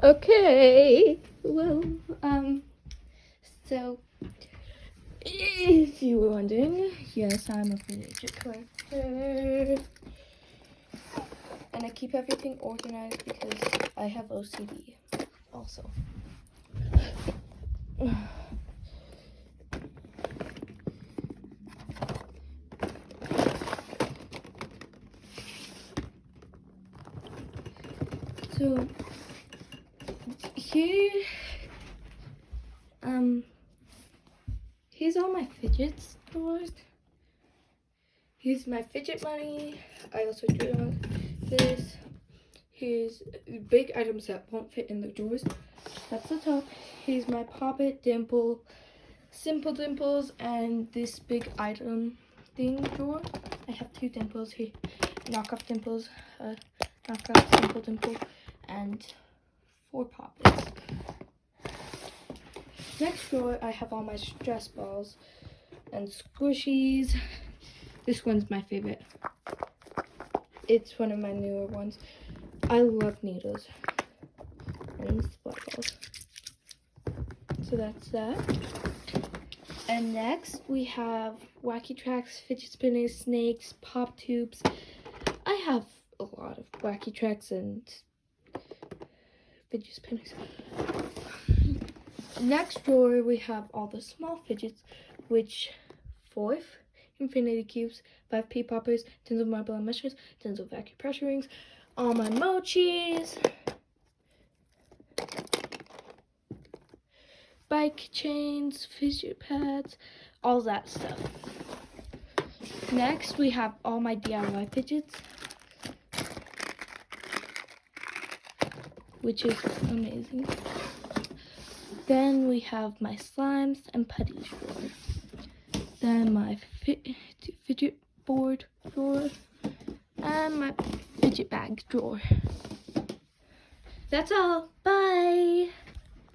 Okay, well, so if you were wondering, yes, I'm a fidget collector, and I keep everything organized because I have OCD also. So here, here's all my fidgets stored. Here's my fidget money. I also drew this. Here's big items that won't fit in the drawers. That's the top. Here's my Poppet, Dimple, Simple Dimples, and this big item thing drawer. I have 2 dimples here. Knockoff dimples, knockoff Simple Dimple, and 4 Poppets. Next drawer, I have all my stress balls and squishies. This one's my favorite. It's one of my newer ones. I love needles and splat balls. So that's that. And next we have wacky tracks, fidget spinners, snakes, pop tubes. I have a lot of wacky tracks and fidget spinners. Next drawer we have all the small fidgets, which 4 infinity cubes, 5 pea poppers, tins of marble and mushrooms, tins of vacuum pressure rings, all my mochis, bike chains, fidget pads, all that stuff. Next we have all my DIY fidgets, which is amazing. Then we have my slimes and putties drawer. Then my fidget board drawer and my fidget bag drawer. That's all. Bye.